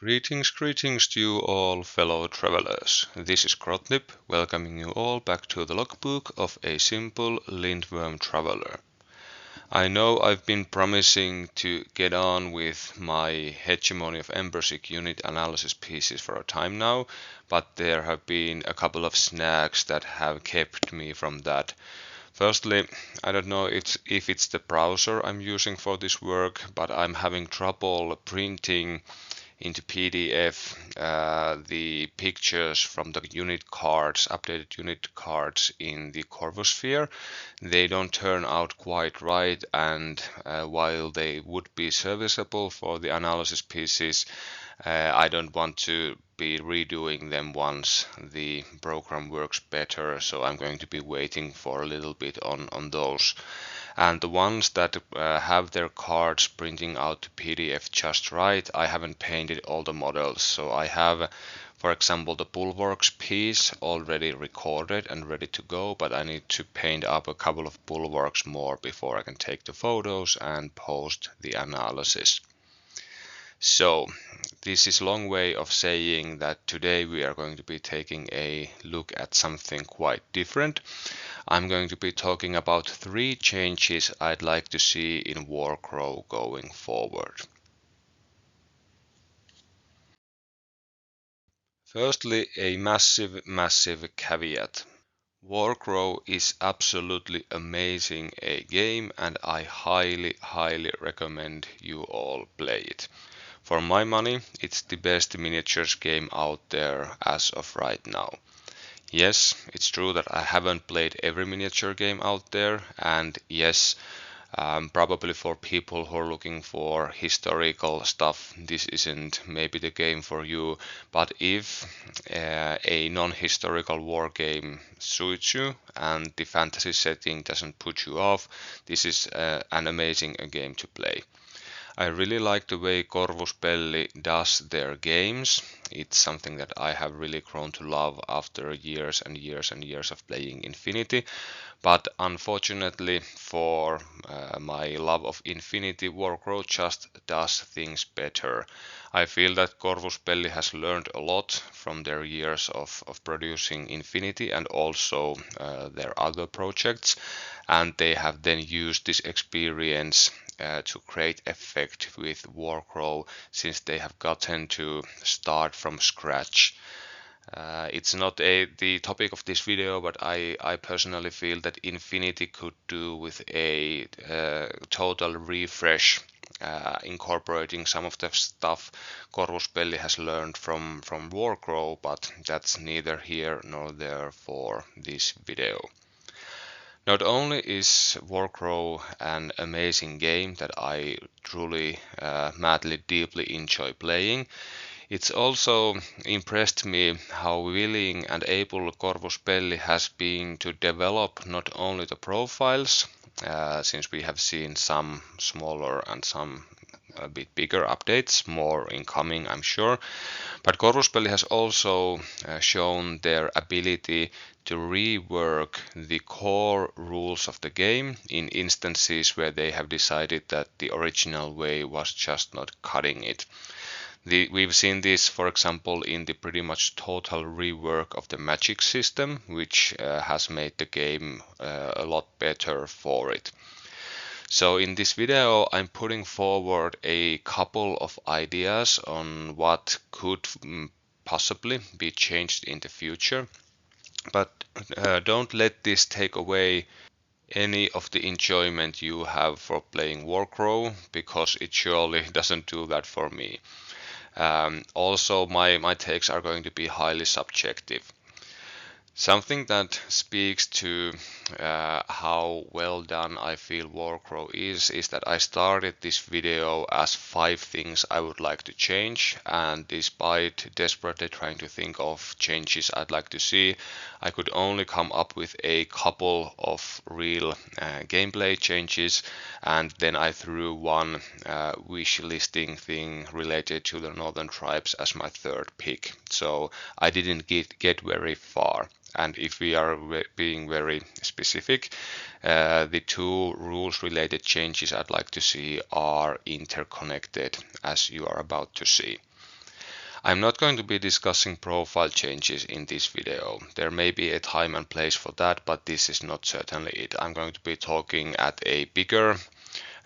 Greetings to you all fellow travelers. This is Grotlip, welcoming you all back to the logbook of a simple lindworm traveler. I know I've been promising to get on with my Hegemony of Embersic unit analysis pieces for a time now, but there have been a couple of snags that have kept me from that. Firstly, I don't know if it's the browser I'm using for this work, but I'm having trouble printing into PDF the pictures from the unit cards, updated unit cards in the Corvosphere. They don't turn out quite right, and while they would be serviceable for the analysis pieces, I don't want to be redoing them once the program works better, so I'm going to be waiting for a little bit on those. And the ones that have their cards printing out to PDF just right, I haven't painted all the models. So I have, for example, the bulwarks piece already recorded and ready to go, but I need to paint up a couple of bulwarks more before I can take the photos and post the analysis. So this is a long way of saying that today we are going to be taking a look at something quite different. I'm going to be talking about 3 changes I'd like to see in Warcrow going forward. Firstly, a massive caveat. Warcrow is absolutely amazing a game, and I highly recommend you all play it. For my money, it's the best miniatures game out there as of right now. Yes, it's true that I haven't played every miniature game out there, and yes, probably for people who are looking for historical stuff, this isn't maybe the game for you. But if a non-historical war game suits you and the fantasy setting doesn't put you off, this is an amazing game to play. I really like the way Corvuspelli does their games. It's something that I have really grown to love after years and years of playing Infinity. But unfortunately for my love of Infinity, Warcrow just does things better. I feel that Corvuspelli has learned a lot from their years of producing Infinity and also their other projects, and they have then used this experience to create effect with Warcrow, since they have gotten to start from scratch. It's not the topic of this video, but I personally feel that Infinity could do with a total refresh, incorporating some of the stuff Corvuspelli has learned from Warcrow, but that's neither here nor there for this video. Not only is Warcrow an amazing game that I truly, madly, deeply enjoy playing, it's also impressed me how willing and able Corvuspelli has been to develop not only the profiles, since we have seen some smaller and some a bit bigger updates, more incoming I'm sure, but Corvuspelli has also shown their ability to rework the core rules of the game in instances where they have decided that the original way was just not cutting it. We've seen this, for example, in the pretty much total rework of the magic system, which has made the game a lot better for it. So in this video, I'm putting forward a couple of ideas on what could possibly be changed in the future. But don't let this take away any of the enjoyment you have for playing Warcrow, because it surely doesn't do that for me. Also, my takes are going to be highly subjective. Something that speaks to how well done I feel Warcrow is that I started this video as 5 things I would like to change, and despite desperately trying to think of changes I'd like to see, I could only come up with a couple of real gameplay changes, and then I threw one wish listing thing related to the Northern Tribes as my 3rd pick, so I didn't get very far. And if we are being very specific, the 2 rules related changes I'd like to see are interconnected, as you are about to see. I'm not going to be discussing profile changes in this video. There may be a time and place for that, but this is not certainly it. I'm going to be talking at a bigger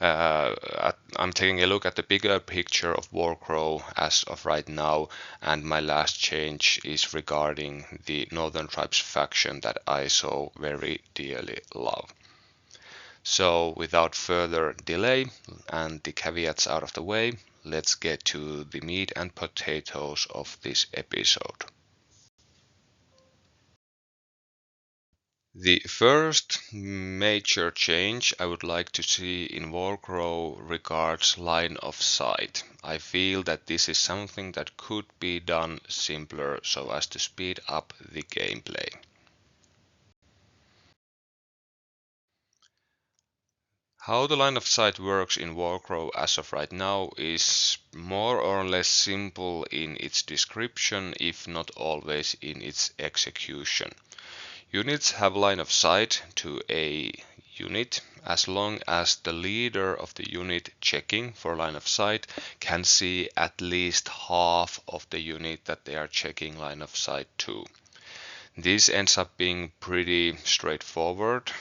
I'm taking a look at the bigger picture of Warcrow as of right now, and my last change is regarding the Northern Tribes faction that I so very dearly love. So without further delay and the caveats out of the way, let's get to the meat and potatoes of this episode. The first major change I would like to see in Warcrow regards line of sight. I feel that this is something that could be done simpler so as to speed up the gameplay. How the line of sight works in Warcrow as of right now is more or less simple in its description, if not always in its execution. Units have line of sight to a unit as long as the leader of the unit checking for line of sight can see at least half of the unit that they are checking line of sight to. This ends up being pretty straightforward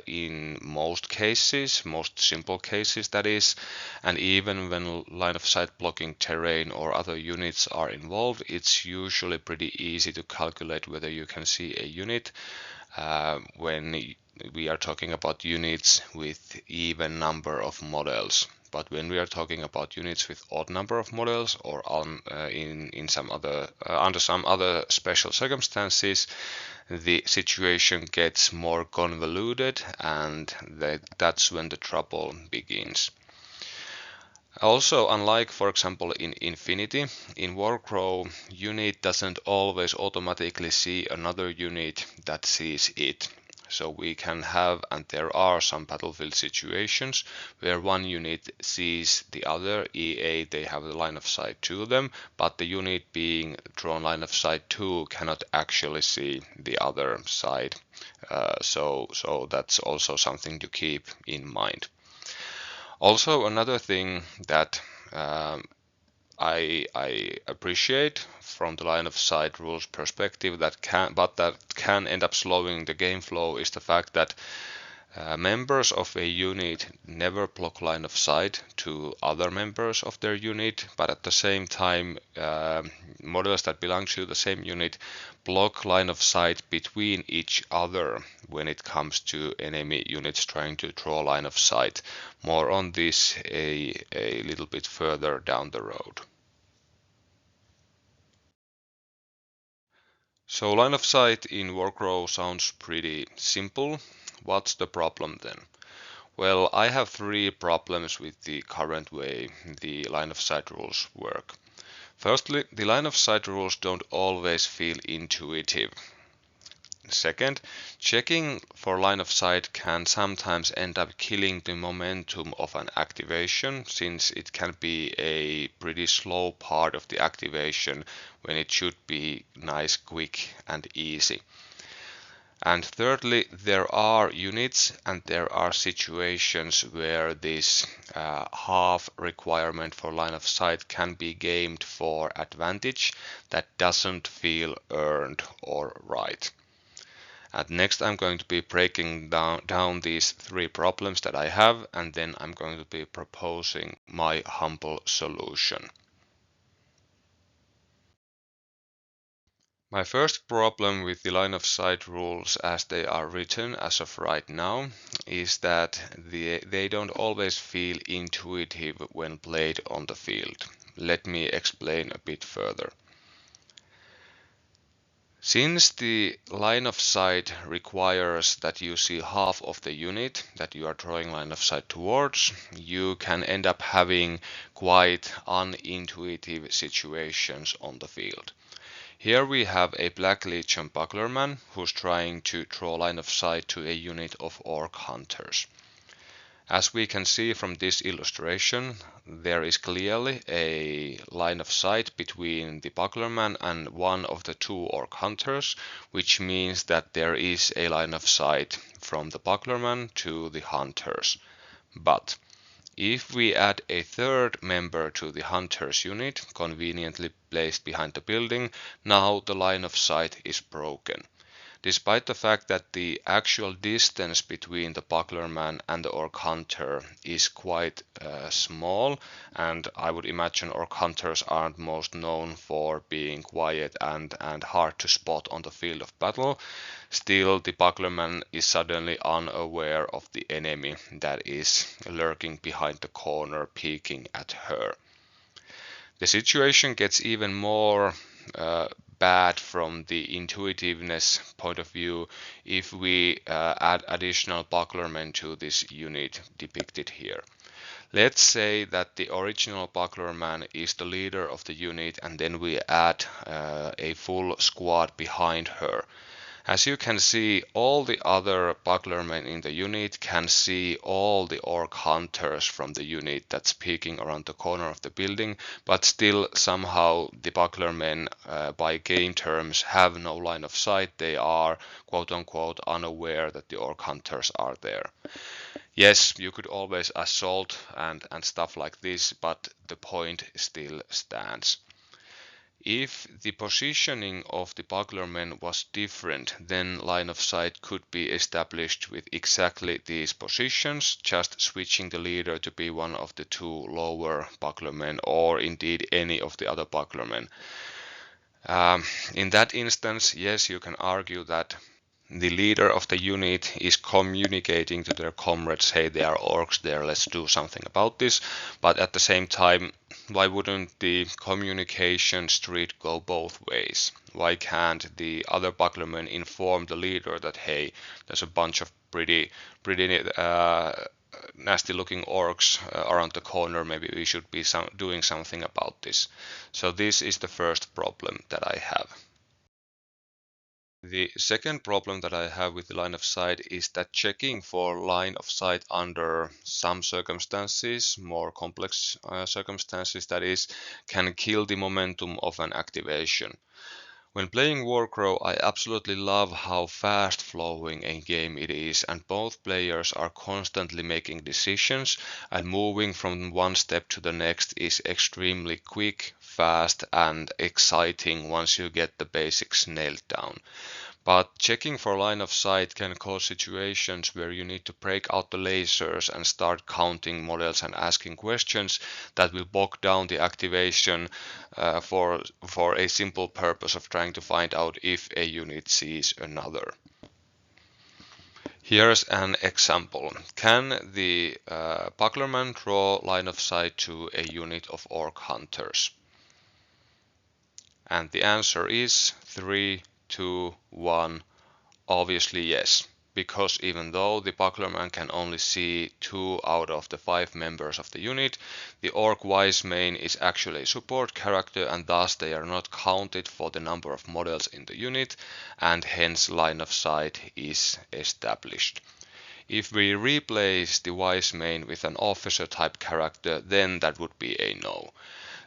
in most cases, most simple cases that is, and even when line of sight blocking terrain or other units are involved, it's usually pretty easy to calculate whether you can see a unit when we are talking about units with even number of models. But when we are talking about units with odd number of models or in some other under some other special circumstances, the situation gets more convoluted, and that's when the trouble begins. Also, unlike for example in Infinity, in Warcrow, unit doesn't always automatically see another unit that sees it. So we can have, and there are some battlefield situations where one unit sees the other, e.a. they have the line of sight to them, but the unit being drawn line of sight to cannot actually see the other side. So that's also something to keep in mind. Also, another thing that I appreciate from the line of sight rules perspective that can end up slowing the game flow is the fact that members of a unit never block line of sight to other members of their unit, but at the same time models that belong to the same unit block line of sight between each other when it comes to enemy units trying to draw line of sight. More on this a little bit further down the road. So line of sight in Warcrow sounds pretty simple. What's the problem then? Well, I have three problems with the current way the line of sight rules work. Firstly, the line of sight rules don't always feel intuitive. Second, checking for line of sight can sometimes end up killing the momentum of an activation, since it can be a pretty slow part of the activation when it should be nice, quick and easy. And thirdly, there are units and there are situations where this half requirement for line of sight can be gamed for advantage that doesn't feel earned or right. And next I'm going to be breaking down these three problems that I have, and then I'm going to be proposing my humble solution. My first problem with the line of sight rules as they are written as of right now is that they don't always feel intuitive when played on the field. Let me explain a bit further. Since the line of sight requires that you see half of the unit that you are drawing line of sight towards, you can end up having quite unintuitive situations on the field. Here we have a Black Legion Bucklerman who's trying to draw line of sight to a unit of Orc Hunters. As we can see from this illustration, there is clearly a line of sight between the Bucklerman and one of the two Orc Hunters, which means that there is a line of sight from the Bucklerman to the Hunters. But If we add a third member to the hunter's unit, conveniently placed behind the building, now the line of sight is broken. Despite the fact that the actual distance between the bucklerman and the orc hunter is quite small, and I would imagine orc hunters aren't most known for being quiet and hard to spot on the field of battle, still the bucklerman is suddenly unaware of the enemy that is lurking behind the corner peeking at her. The situation gets even more bad from the intuitiveness point of view if we add additional bucklermen to this unit depicted here. Let's say that the original bucklerman is the leader of the unit and then we add a full squad behind her. As you can see, all the other bucklermen in the unit can see all the orc hunters from the unit that's peeking around the corner of the building, but still somehow the bucklermen, by game terms, have no line of sight. They are quote unquote unaware that the orc hunters are there. Yes, you could always assault and stuff like this, but the point still stands. If the positioning of the bucklermen was different, then line of sight could be established with exactly these positions, just switching the leader to be one of the two lower bucklermen or indeed any of the other bucklermen. In that instance, yes, you can argue that the leader of the unit is communicating to their comrades, hey, there are orcs there, let's do something about this. But at the same time, why wouldn't the communication street go both ways? Why can't the other bucklermen inform the leader that, hey, there's a bunch of pretty nasty looking orcs around the corner, maybe we should be doing something about this. So this is the first problem that I have. The second problem that I have with the line of sight is that checking for line of sight under some circumstances, more complex circumstances that is, can kill the momentum of an activation. When playing Warcrow, I absolutely love how fast flowing a game it is, and both players are constantly making decisions, and moving from one step to the next is extremely quick, fast, and exciting once you get the basics nailed down. But checking for line of sight can cause situations where you need to break out the lasers and start counting models and asking questions that will bog down the activation for a simple purpose of trying to find out if a unit sees another. Here's an example. Can the bucklerman draw line of sight to a unit of orc hunters? And the answer is 3, 2, 1. Obviously yes, because even though the bucklerman can only see 2 out of the 5 members of the unit, the orc wise main is actually a support character and thus they are not counted for the number of models in the unit and hence line of sight is established. If we replace the wise main with an officer type character, then that would be a no.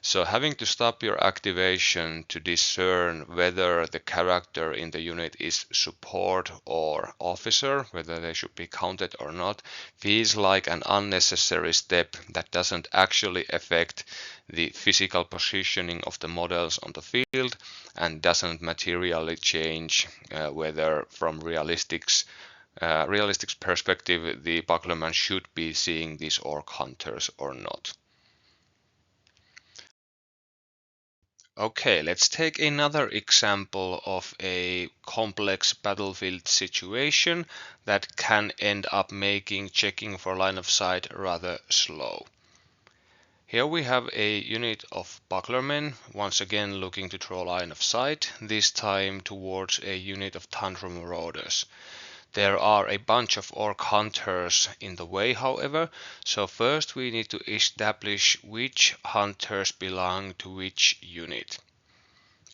So having to stop your activation to discern whether the character in the unit is support or officer, whether they should be counted or not, feels like an unnecessary step that doesn't actually affect the physical positioning of the models on the field and doesn't materially change whether from realistic perspective the bucklerman should be seeing these orc hunters or not. Okay, let's take another example of a complex battlefield situation that can end up making checking for line of sight rather slow. Here we have a unit of bucklermen, once again looking to draw line of sight, this time towards a unit of tundra marauders. There are a bunch of orc hunters in the way, however, so first we need to establish which hunters belong to which unit.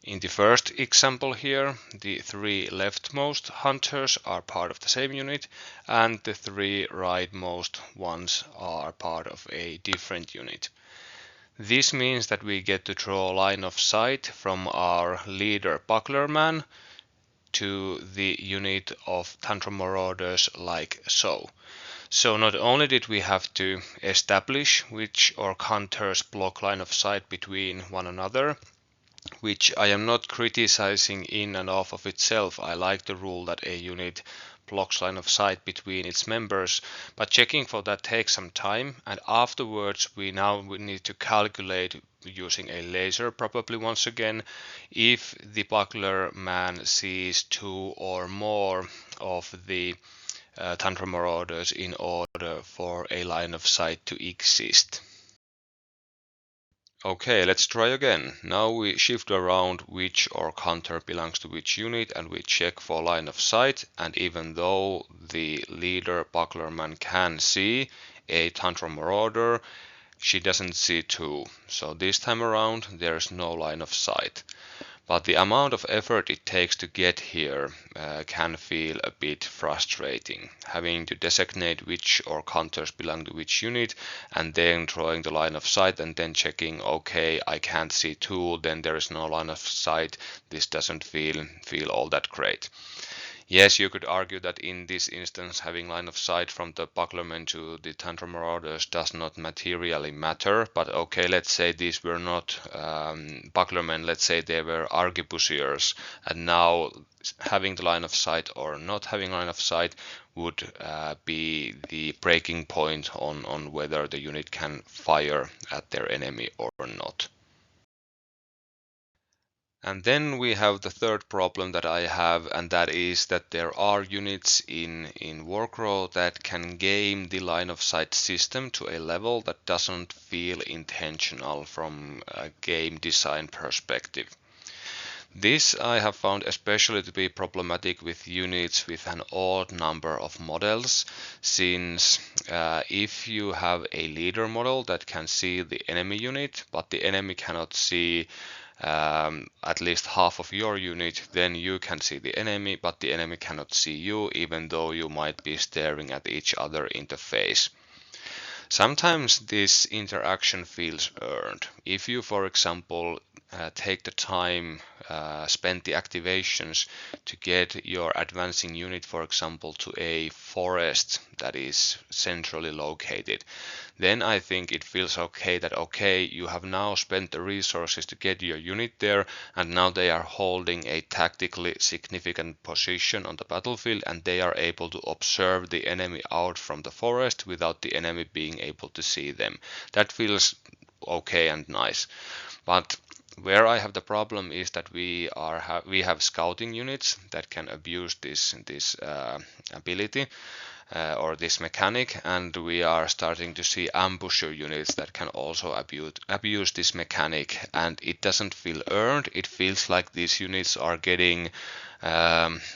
In the first example here, the 3 leftmost hunters are part of the same unit, and the 3 rightmost ones are part of a different unit. This means that we get to draw a line of sight from our leader bucklerman to the unit of tundra marauders like so. So not only did we have to establish which or counters block line of sight between one another, which I am not criticizing in and of itself. I like the rule that a unit blocks line of sight between its members, but checking for that takes some time, and afterwards we need to calculate using a laser probably once again if the buckler man sees two or more of the Tundra Marauders in order for a line of sight to exist. Okay, let's try again. Now we shift around which or counter belongs to which unit and we check for line of sight, and even though the leader bucklerman can see a Tundra Marauder, she doesn't see two. So this time around there's no line of sight. But the amount of effort it takes to get here can feel a bit frustrating. Having to designate which or counters belong to which unit and then drawing the line of sight and then checking, okay, I can't see two, then there is no line of sight. This doesn't feel all that great. Yes, you could argue that in this instance having line of sight from the bucklermen to the Tundra Marauders does not materially matter, but okay, let's say these were not bucklermen, let's say they were arquebusiers, and now having the line of sight or not having line of sight would be the breaking point on whether the unit can fire at their enemy or not. And then we have the third problem that I have, and that is that there are units in Warcrow that can game the line of sight system to a level that doesn't feel intentional from a game design perspective. This I have found especially to be problematic with units with an odd number of models, since if you have a leader model that can see the enemy unit, but the enemy cannot see at least half of your unit, then you can see the enemy, but the enemy cannot see you, even though you might be staring at each other in the face. Sometimes this interaction feels earned. If you, for example, take the time, spend the activations to get your advancing unit, for example, to a forest that is centrally located, then I think it feels okay that okay, you have now spent the resources to get your unit there, and now they are holding a tactically significant position on the battlefield, and they are able to observe the enemy out from the forest without the enemy being able to see them. That feels okay and nice. But where I have the problem is that we have scouting units that can abuse this ability or this mechanic, and we are starting to see ambusher units that can also abuse this mechanic, and it doesn't feel earned. It feels like these units are getting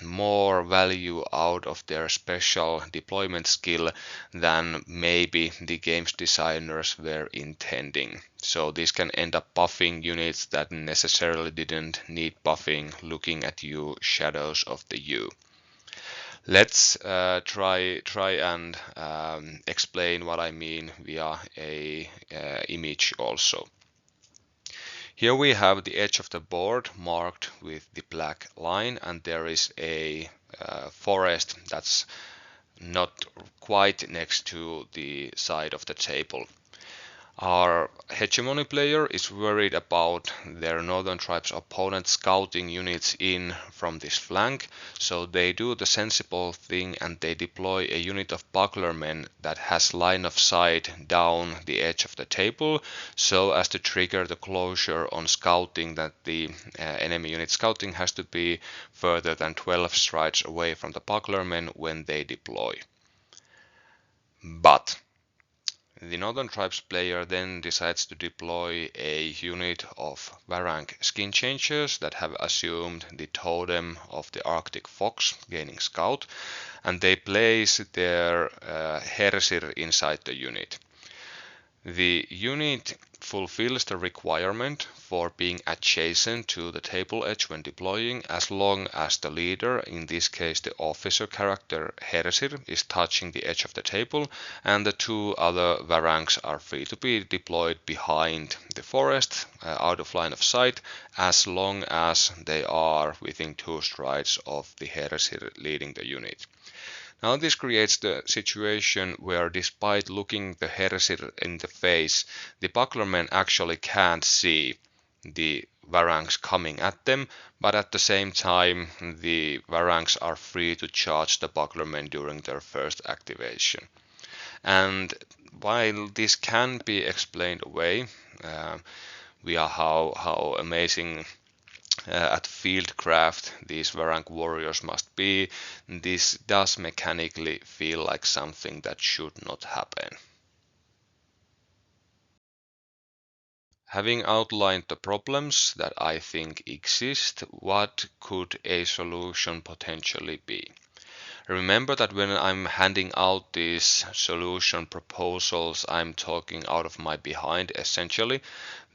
more value out of their special deployment skill than maybe the game's designers were intending. So this can end up buffing units that necessarily didn't need buffing, looking at you shadows of the U. Let's try and explain what I mean via a image also. Here we have the edge of the board marked with the black line, and there is a forest that's not quite next to the side of the table. Our hegemony player is worried about their Northern Tribes opponent scouting units in from this flank, so they do the sensible thing and they deploy a unit of bucklermen that has line of sight down the edge of the table, so as to trigger the closure on scouting that the enemy unit scouting has to be further than 12 strides away from the bucklermen when they deploy. But the Northern Tribes player then decides to deploy a unit of Varrank skin changers that have assumed the totem of the Arctic fox, gaining scout, and they place their Hersir inside the unit. The unit fulfills the requirement for being adjacent to the table edge when deploying, as long as the leader, in this case the officer character Hersir, is touching the edge of the table, and the two other Varranks are free to be deployed behind the forest, out of line of sight, as long as they are within 2 strides of the Hersir leading the unit. Now this creates the situation where despite looking the Hersir in the face, the bucklermen actually can't see the Varangs coming at them, but at the same time the Varangs are free to charge the bucklermen during their first activation. And while this can be explained away via how amazing at fieldcraft these Varang warriors must be, this does mechanically feel like something that should not happen. Having outlined the problems that I think exist, what could a solution potentially be? Remember that when I'm handing out these solution proposals, I'm talking out of my behind essentially.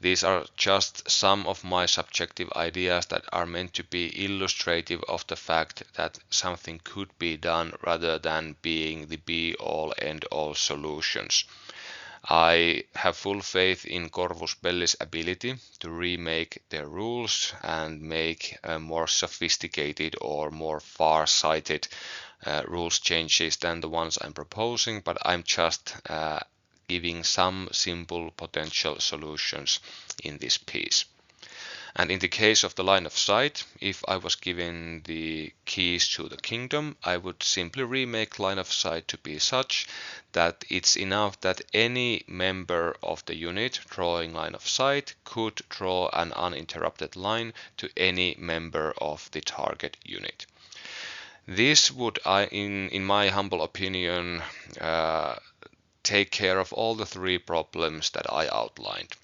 These are just some of my subjective ideas that are meant to be illustrative of the fact that something could be done rather than being the be all end all solutions. I have full faith in Corvus Belli's ability to remake their rules and make more sophisticated or more far-sighted rules changes than the ones I'm proposing, but I'm just giving some simple potential solutions in this piece. And in the case of the line of sight, if I was given the keys to the kingdom, I would simply remake line of sight to be such that it's enough that any member of the unit drawing line of sight could draw an uninterrupted line to any member of the target unit. This would, in my humble opinion, take care of all the three problems that I outlined.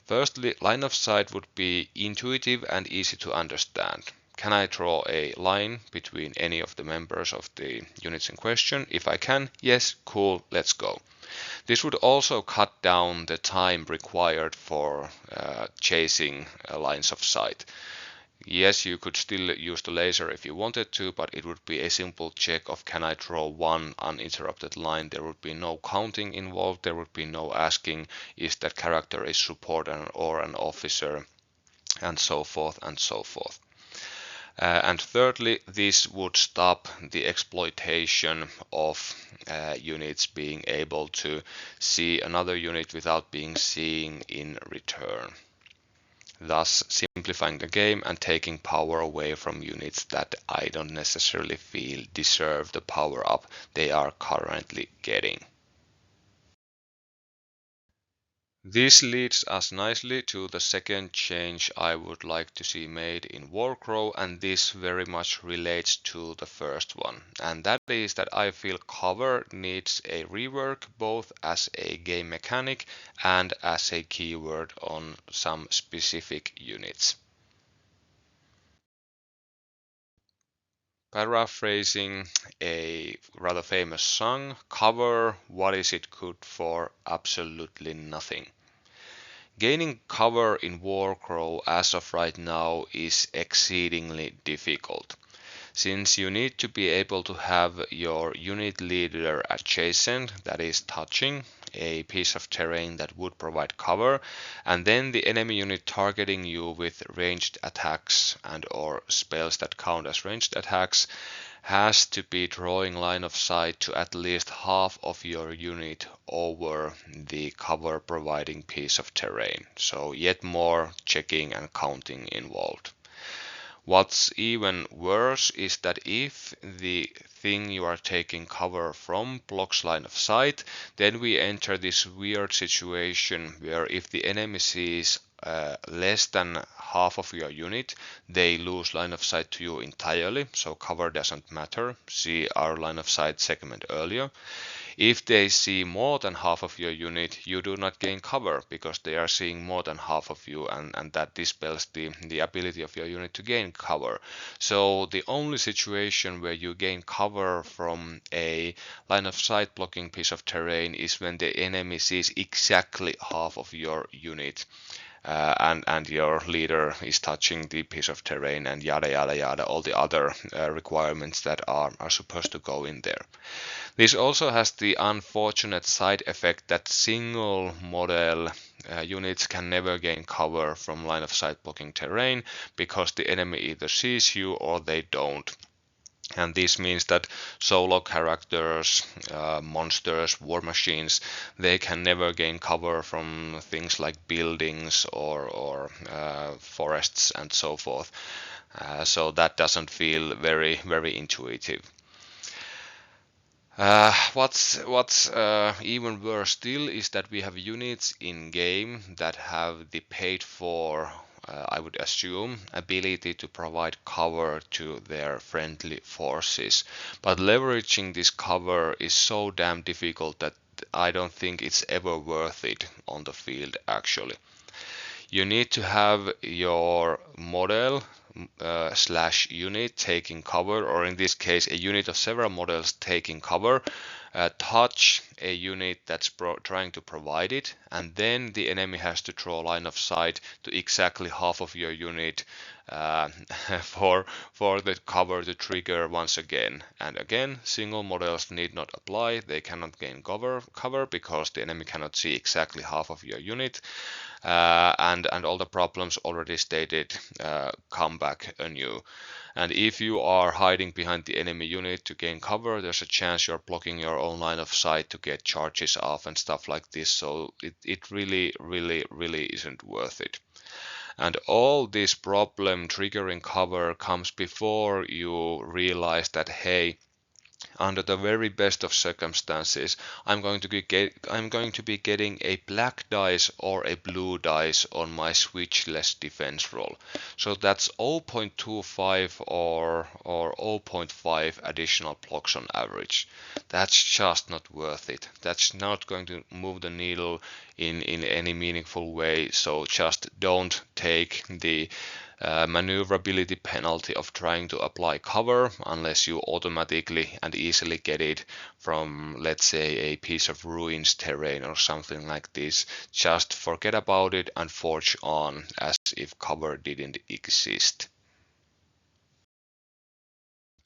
Firstly, line of sight would be intuitive and easy to understand. Can I draw a line between any of the members of the units in question? If I can, yes, cool, let's go. This would also cut down the time required for chasing lines of sight. Yes, you could still use the laser if you wanted to, but it would be a simple check of can I draw one uninterrupted line. There would be no counting involved. There would be no asking is that character a support or an officer, and so forth and so forth. And thirdly, this would stop the exploitation of units being able to see another unit without being seen in return, thus simplifying the game and taking power away from units that I don't necessarily feel deserve the power up they are currently getting. This leads us nicely to the second change I would like to see made in Warcrow, and this very much relates to the first one, and that is that I feel cover needs a rework both as a game mechanic and as a keyword on some specific units. Paraphrasing a rather famous song, cover, what is it good for? Absolutely nothing. Gaining cover in Warcrow as of right now is exceedingly difficult, since you need to be able to have your unit leader adjacent, that is touching, a piece of terrain that would provide cover, and then the enemy unit targeting you with ranged attacks and or spells that count as ranged attacks has to be drawing line of sight to at least half of your unit over the cover providing piece of terrain. So yet more checking and counting involved. What's even worse is that if the thing you are taking cover from blocks line of sight, then we enter this weird situation where if the enemy sees less than half of your unit, they lose line of sight to you entirely, so cover doesn't matter. See our line of sight segment earlier. If they see more than half of your unit, you do not gain cover because they are seeing more than half of you, and that dispels the ability of your unit to gain cover. So the only situation where you gain cover from a line of sight blocking piece of terrain is when the enemy sees exactly half of your unit. And your leader is touching the piece of terrain and yada yada yada, all the other requirements that are supposed to go in there. This also has the unfortunate side effect that single model units can never gain cover from line of sight blocking terrain because the enemy either sees you or they don't. And this means that solo characters, monsters, war machines, they can never gain cover from things like buildings or forests and so forth. So that doesn't feel very intuitive. What's even worse still is that we have units in game that have the paid for, I would assume, ability to provide cover to their friendly forces. But leveraging this cover is so damn difficult that I don't think it's ever worth it on the field actually. You need to have your model slash unit taking cover, or in this case, a unit of several models taking cover, touch a unit that's trying to provide it, and then the enemy has to draw line of sight to exactly half of your unit uh, for the cover to trigger once again. And again, single models need not apply. They cannot gain cover because the enemy cannot see exactly half of your unit. And all the problems already stated come back anew. And if you are hiding behind the enemy unit to gain cover, there's a chance you're blocking your own line of sight to get charges off and stuff like this. So it really isn't worth it. And all this problem triggering cover comes before you realize that, hey, under the very best of circumstances, I'm going to be getting a black dice or a blue dice on my switchless defense roll. So that's 0.25 or 0.5 additional blocks on average. That's just not worth it. That's not going to move the needle in any meaningful way. So just don't take the maneuverability penalty of trying to apply cover unless you automatically and easily get it from, let's say, a piece of ruins terrain or something like this. Just forget about it and forge on as if cover didn't exist.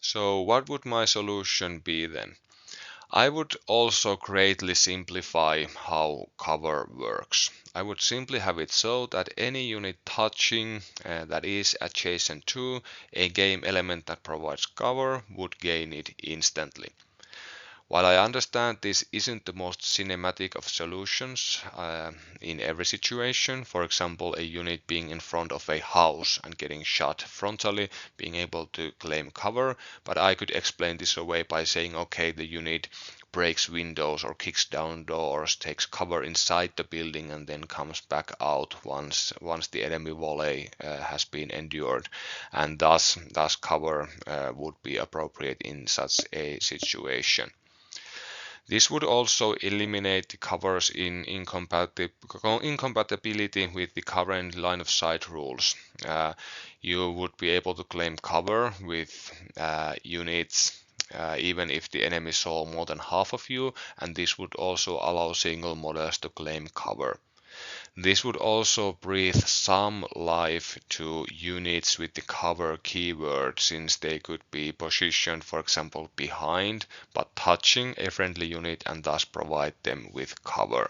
So what would my solution be then? I would also greatly simplify how cover works. I would simply have it so that any unit touching that is adjacent to a game element that provides cover would gain it instantly. While I understand this isn't the most cinematic of solutions in every situation, for example, a unit being in front of a house and getting shot frontally, being able to claim cover, but I could explain this away by saying, okay, the unit breaks windows or kicks down doors, takes cover inside the building, and then comes back out once the enemy volley has been endured, and thus cover would be appropriate in such a situation. This would also eliminate the covers in incompatibility with the current line of sight rules. You would be able to claim cover with units even if the enemy saw more than half of you, and this would also allow single models to claim cover. This would also breathe some life to units with the cover keyword, since they could be positioned, for example, behind but touching a friendly unit and thus provide them with cover.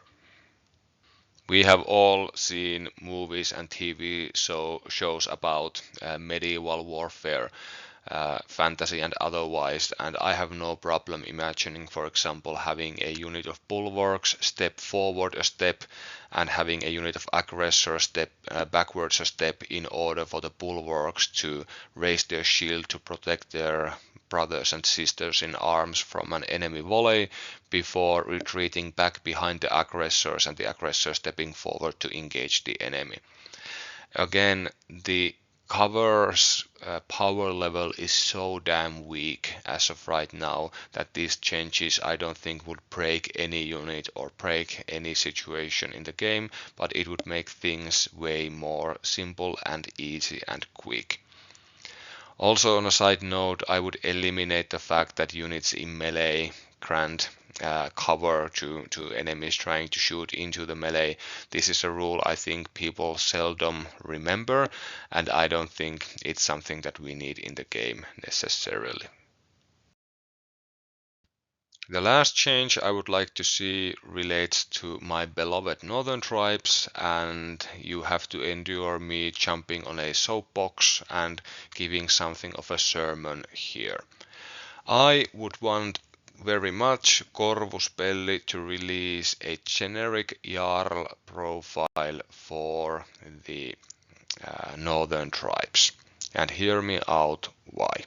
We have all seen movies and TV shows about medieval warfare, fantasy and otherwise, and I have no problem imagining, for example, having a unit of bulwarks step forward a step and having a unit of aggressor step backwards a step in order for the bulwarks to raise their shield to protect their brothers and sisters in arms from an enemy volley before retreating back behind the aggressors and the aggressor stepping forward to engage the enemy. Again, the cover's power level is so damn weak as of right now that these changes I don't think would break any unit or break any situation in the game, but it would make things way more simple and easy and quick. Also, on a side note, I would eliminate the fact that units in melee grant cover to enemies trying to shoot into the melee. This is a rule I think people seldom remember, and I don't think it's something that we need in the game necessarily. The last change I would like to see relates to my beloved northern tribes, and you have to endure me jumping on a soapbox and giving something of a sermon here. I would want very much Korvuspelli to release a generic Jarl profile for the northern tribes. And hear me out why.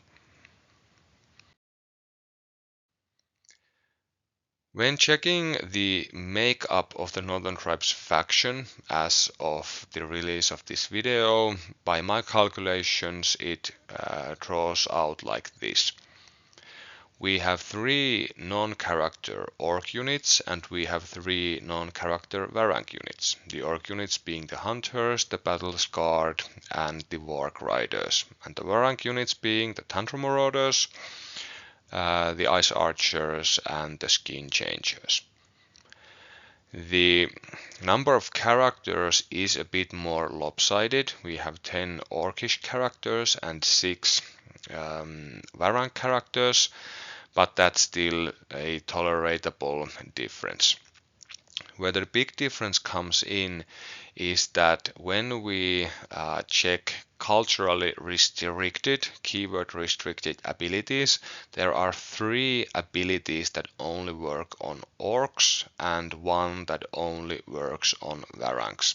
When checking the makeup of the Northern Tribes faction as of the release of this video, by my calculations it draws out like this. We have 3 non-character Orc units and we have 3 non-character Varang units. The Orc units being the Hunters, the Battle Scarred and the Warg Riders. And the Varang units being the Tantrum Marauders, the Ice Archers and the Skin Changers. The number of characters is a bit more lopsided. We have 10 Orcish characters and 6 Varang characters, but that's still a tolerable difference. Where the big difference comes in is that when we check culturally restricted, keyword restricted abilities, there are 3 abilities that only work on orcs and 1 that only works on Varangs.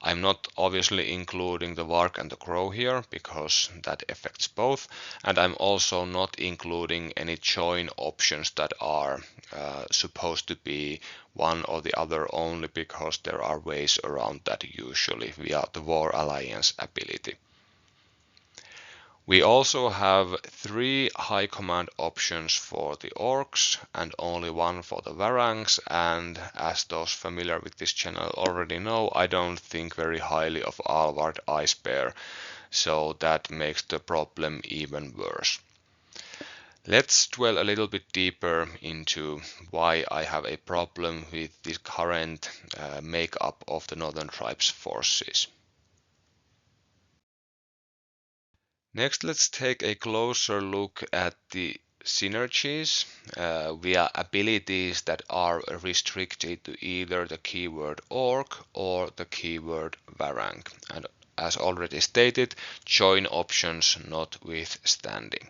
I'm not obviously including the Warg and the Crow here because that affects both, and I'm also not including any join options that are supposed to be one or the other only because there are ways around that usually via the War Alliance ability. We also have 3 high command options for the orcs and only 1 for the Varangs, and as those familiar with this channel already know, I don't think very highly of Alvard Icebear, so that makes the problem even worse. Let's dwell a little bit deeper into why I have a problem with the current makeup of the Northern Tribes forces. Next, let's take a closer look at the synergies via abilities that are restricted to either the keyword Orc or the keyword Varang. And as already stated, join options notwithstanding.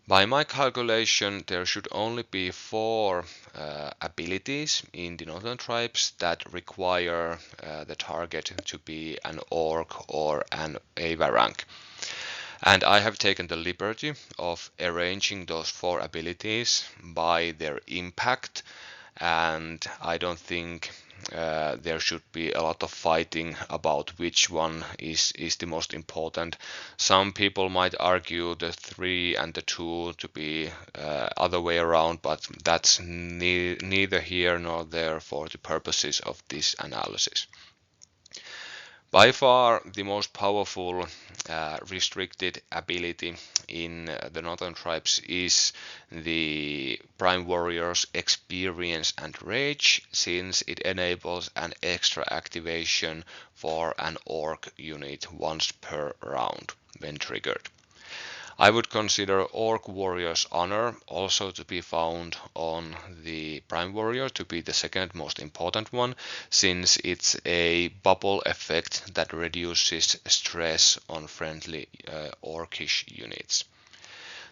By my calculation, there should only be 4 abilities in the Northern Tribes that require the target to be an Orc or a Varang. And I have taken the liberty of arranging those 4 abilities by their impact, and I don't think there should be a lot of fighting about which one is the most important. Some people might argue the 3 and the 2 to be other way around, but that's neither here nor there for the purposes of this analysis. By far the most powerful restricted ability in the Northern Tribes is the Prime Warrior's Experience and Rage, since it enables an extra activation for an Orc unit once per round when triggered. I would consider Orc Warrior's Honor also to be found on the Prime Warrior to be the second most important one, since it's a bubble effect that reduces stress on friendly Orcish units.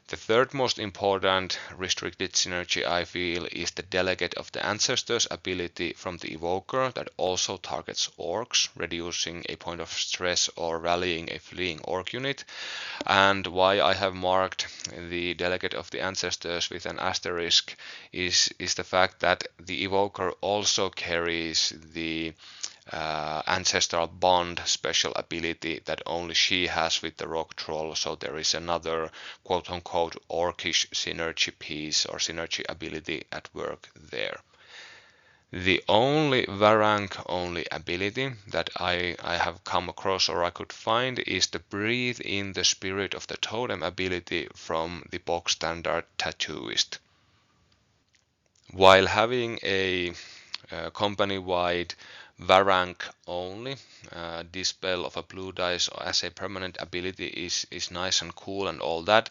The third most important restricted synergy I feel is the Delegate of the Ancestors ability from the Evoker that also targets Orcs, reducing a point of stress or rallying a fleeing Orc unit. And why I have marked the Delegate of the Ancestors with an asterisk is the fact that the Evoker also carries the Ancestral Bond special ability that only she has with the Rock Troll, so there is another quote-unquote Orcish synergy piece or synergy ability at work there. The only Varang only ability that I have come across or I could find is the Breathe in the Spirit of the Totem ability from the box standard Tattooist. While having a company-wide Varang only dispel of a blue dice as a permanent ability is nice and cool and all that.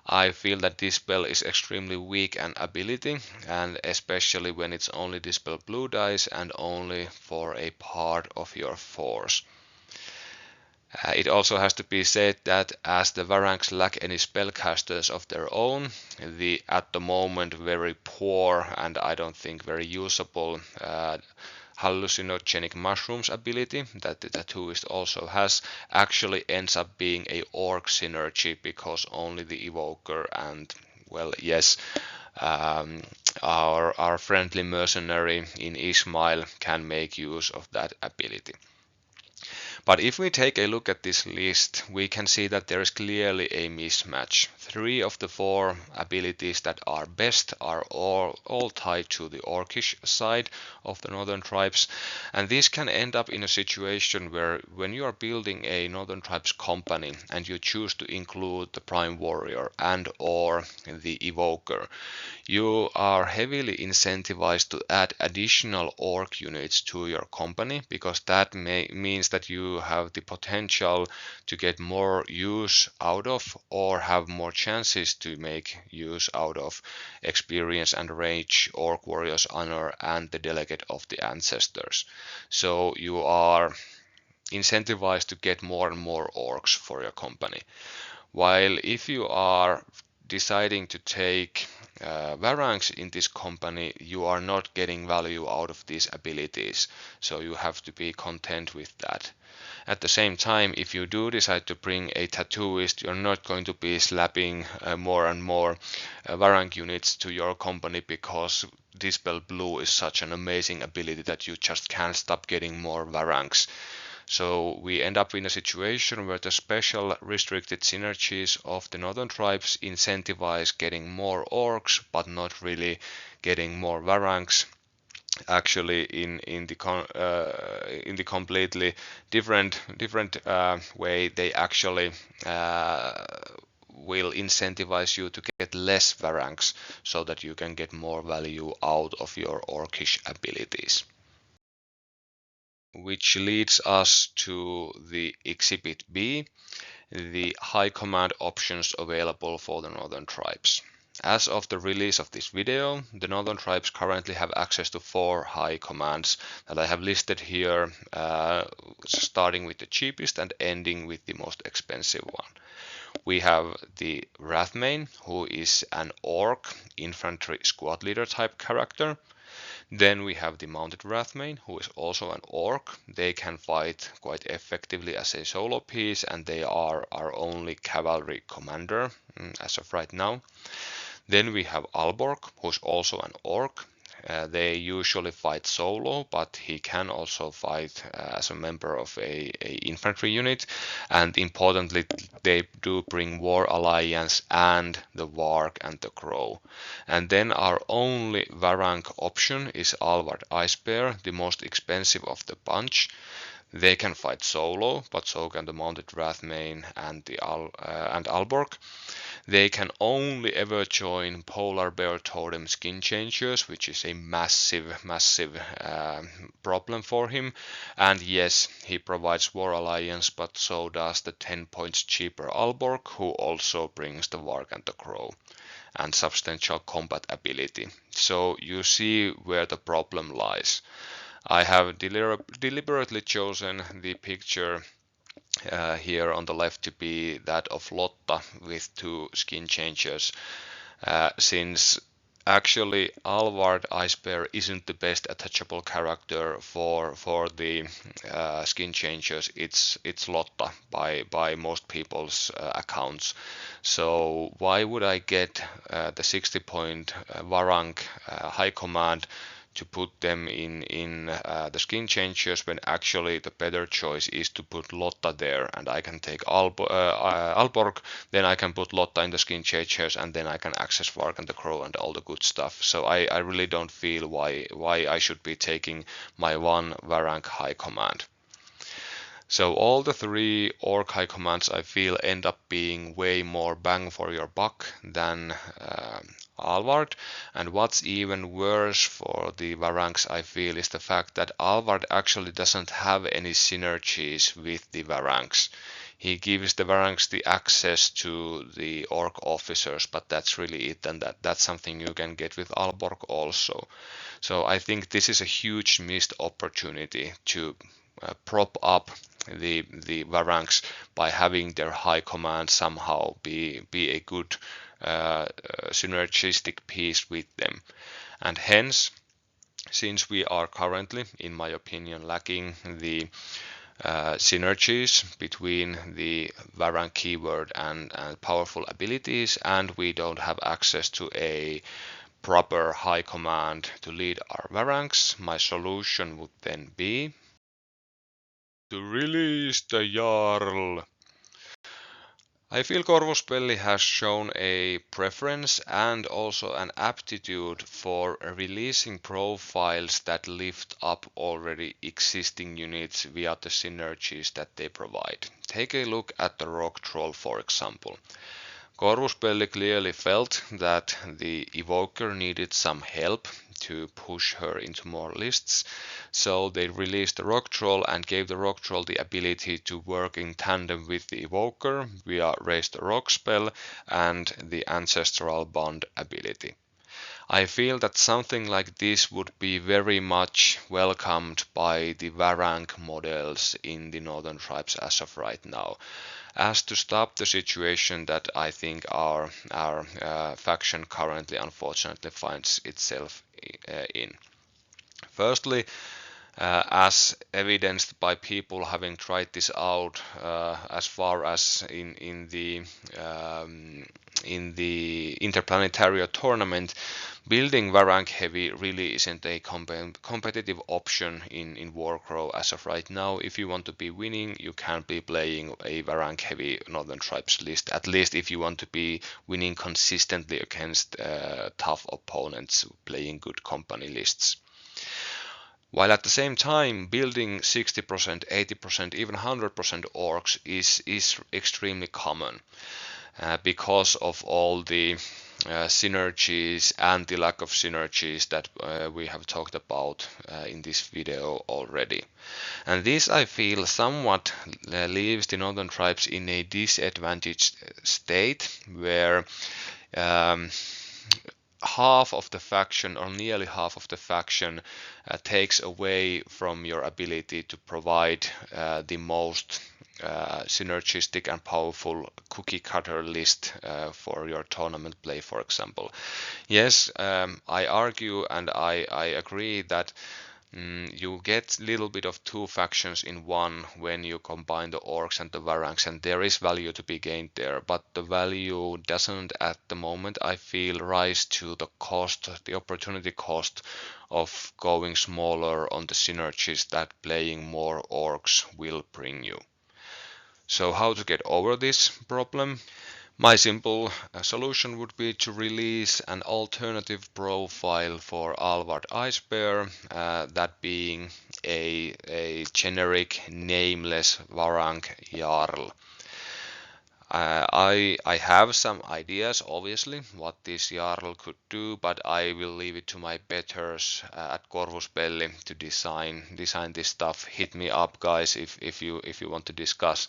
I feel that dispel is extremely weak an ability, and especially when it's only dispel blue dice and only for a part of your force. It also has to be said that as the Varangs lack any spellcasters of their own, the at the moment very poor and I don't think very usable hallucinogenic mushrooms ability that the tattooist also has actually ends up being a orc synergy because only the evoker and well yes our friendly mercenary in Ismail can make use of that ability. But if we take a look at this list, we can see that there is clearly a mismatch. 3 of the 4 abilities that are best are all tied to the orcish side of the northern tribes, and this can end up in a situation where when you are building a northern tribes company and you choose to include the prime warrior and or the evoker, you are heavily incentivized to add additional orc units to your company because that means that you have the potential to get more use out of or have more chances to make use out of experience and rage, orc warriors honor and the delegate of the ancestors. So you are incentivized to get more and more orcs for your company. While if you are deciding to take Varangs in this company, you are not getting value out of these abilities, so you have to be content with that. At the same time, if you do decide to bring a tattooist, you're not going to be slapping more and more Varang units to your company because Dispel Blue is such an amazing ability that you just can't stop getting more Varangs. So we end up in a situation where the special restricted synergies of the northern tribes incentivize getting more orcs, but not really getting more Varangs. Actually, in the completely different way, they actually will incentivize you to get less Varangs so that you can get more value out of your orcish abilities. Which leads us to the Exhibit B, the High Command options available for the Northern Tribes. As of the release of this video, the Northern Tribes currently have access to 4 high commands that I have listed here, starting with the cheapest and ending with the most expensive one. We have the Wrathmane, who is an Orc infantry squad leader type character. Then we have the Mounted Wrathmane, who is also an Orc. They can fight quite effectively as a solo piece, and they are our only cavalry commander as of right now. Then we have Alborg, who's also an Orc. They usually fight solo, but he can also fight as a member of a infantry unit. And importantly, they do bring War Alliance and the Warg and the Crow. And then our only Varang option is Alvard Icebear, the most expensive of the bunch. They can fight solo, but so can the Mounted Wrathmane and Alborg. They can only ever join Polar Bear Totem Skin Changers, which is a massive problem for him. And yes, he provides War Alliance, but so does the 10 points cheaper Alborg, who also brings the Warg and the Crow and substantial combat ability. So you see where the problem lies. I have deliberately chosen the picture here on the left to be that of Lotta with 2 skin changers, since actually Alvard Icebear isn't the best attachable character for the skin changers. It's Lotta by most people's accounts. So why would I get the 60 point Varang high command to put them in the skin changers when actually the better choice is to put Lotta there, and I can take Alborg, then I can put Lotta in the skin changers, and then I can access Varg and the Crow and all the good stuff. So I really don't feel why I should be taking my one Varang high command. So all the 3 orc high commands I feel end up being way more bang for your buck than Alvard. And what's even worse for the Varangs I feel is the fact that Alvard actually doesn't have any synergies with the Varangs. He gives the Varangs the access to the orc officers, but that's really it, and that's something you can get with Alborg also. So I think this is a huge missed opportunity to prop up the Varangs by having their high command somehow be a good synergistic piece with them. And hence, since we are currently, in my opinion, lacking the synergies between the Varang keyword and powerful abilities, and we don't have access to a proper high command to lead our Varangs, my solution would then be to release the Jarl. I feel Corvuspelli has shown a preference and also an aptitude for releasing profiles that lift up already existing units via the synergies that they provide. Take a look at the Rock Troll, for example. Corvuspelli clearly felt that the Evoker needed some help to push her into more lists, so they released the Rock Troll and gave the Rock Troll the ability to work in tandem with the Evoker via Raise the Rock spell and the Ancestral Bond ability. I feel that something like this would be very much welcomed by the Varang models in the Northern Tribes as of right now, as to stop the situation that I think our faction currently unfortunately finds itself in. Firstly, as evidenced by people having tried this out as far as in the Interplanetaria tournament, building Varang heavy really isn't a competitive option in Warcrow as of right now. If you want to be winning, you can't be playing a Varang heavy Northern Tribes list, at least if you want to be winning consistently against tough opponents playing good company lists. While at the same time, building 60%, 80%, even 100% orcs is extremely common because of all the synergies and the lack of synergies that we have talked about in this video already. And this, I feel, somewhat leaves the Northern Tribes in a disadvantaged state where half of the faction, or nearly half of the faction, takes away from your ability to provide the most synergistic and powerful cookie cutter list for your tournament play, for example. Yes, I argue and I agree that you get a little bit of two factions in one when you combine the orcs and the Varangs, and there is value to be gained there, but the value doesn't at the moment, I feel, rise to the cost, the opportunity cost of going smaller on the synergies that playing more orcs will bring you. So how to get over this problem? My simple solution would be to release an alternative profile for Alvard Icebear, that being a generic nameless Varang Jarl. I have some ideas, obviously, what this Jarl could do, but I will leave it to my betters at Corvuspelli to design this stuff. Hit me up, guys, if you want to discuss.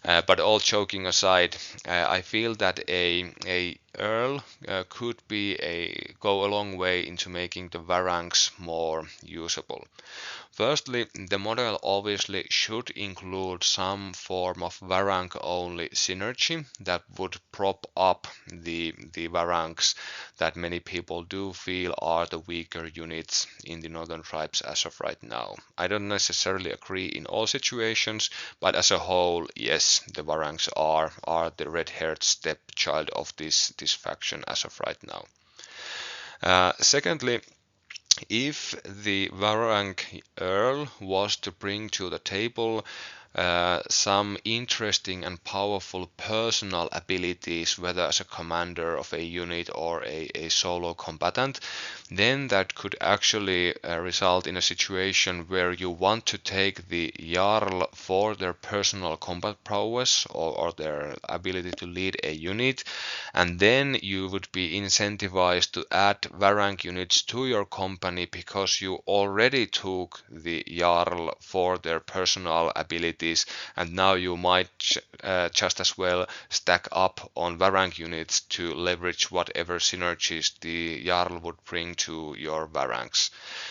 But all joking aside, I feel that a Earl could go a long way into making the Varangs more usable. Firstly, the model obviously should include some form of Varang only synergy that would prop up the Varangs that many people do feel are the weaker units in the Northern Tribes as of right now. I don't necessarily agree in all situations, but as a whole, yes, the Varangs are the red-haired stepchild of this faction as of right now. Secondly, if the Varang Earl was to bring to the table some interesting and powerful personal abilities, whether as a commander of a unit or a solo combatant, then that could actually result in a situation where you want to take the Jarl for their personal combat prowess or their ability to lead a unit, and then you would be incentivized to add Varang units to your company because you already took the Jarl for their personal ability abilities, and now you might just as well stack up on Varang units to leverage whatever synergies the Jarl would bring to your Varangs.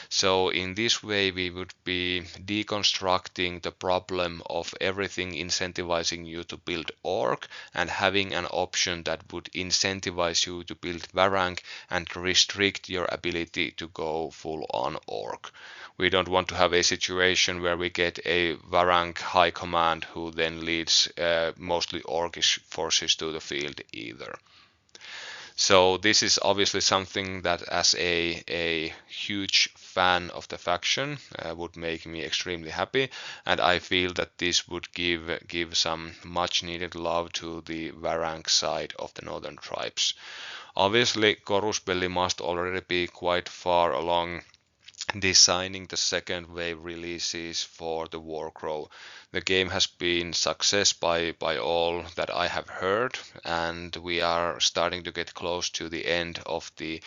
So in this way we would be deconstructing the problem of everything incentivizing you to build Orc and having an option that would incentivize you to build Varang and restrict your ability to go full on Orc. We don't want to have a situation where we get a Varang high command who then leads mostly Orcish forces to the field either. So this is obviously something that as a huge fan of the faction would make me extremely happy, and I feel that this would give some much needed love to the Varang side of the northern tribes. Obviously Corusbelli must already be quite far along designing the second wave releases for the Warcrow. The game has been success by all that I have heard, and we are starting to get close to the end of the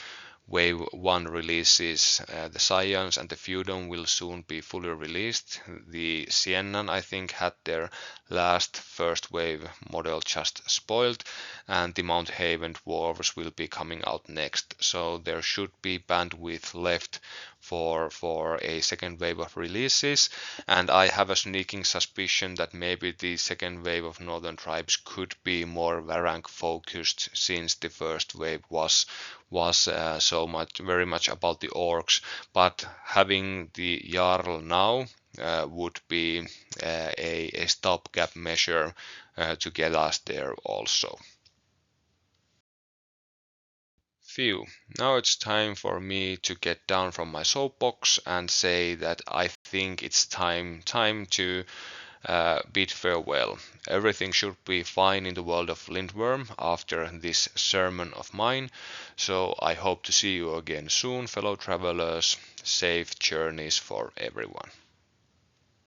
Wave 1 releases. The Scions and the Feudum will soon be fully released. The Siennan, I think, had their last first wave model just spoiled, and the Mount Haven Dwarves will be coming out next. So there should be bandwidth left for a second wave of releases, and I have a sneaking suspicion that maybe the second wave of Northern Tribes could be more Varang focused, since the first wave was very much about the Orcs, but having the Jarl now would be a stopgap measure to get us there also. Phew, now it's time for me to get down from my soapbox and say that I think it's time to bid farewell. Everything should be fine in the world of Lindworm after this sermon of mine, so I hope to see you again soon, fellow travelers. Safe journeys for everyone.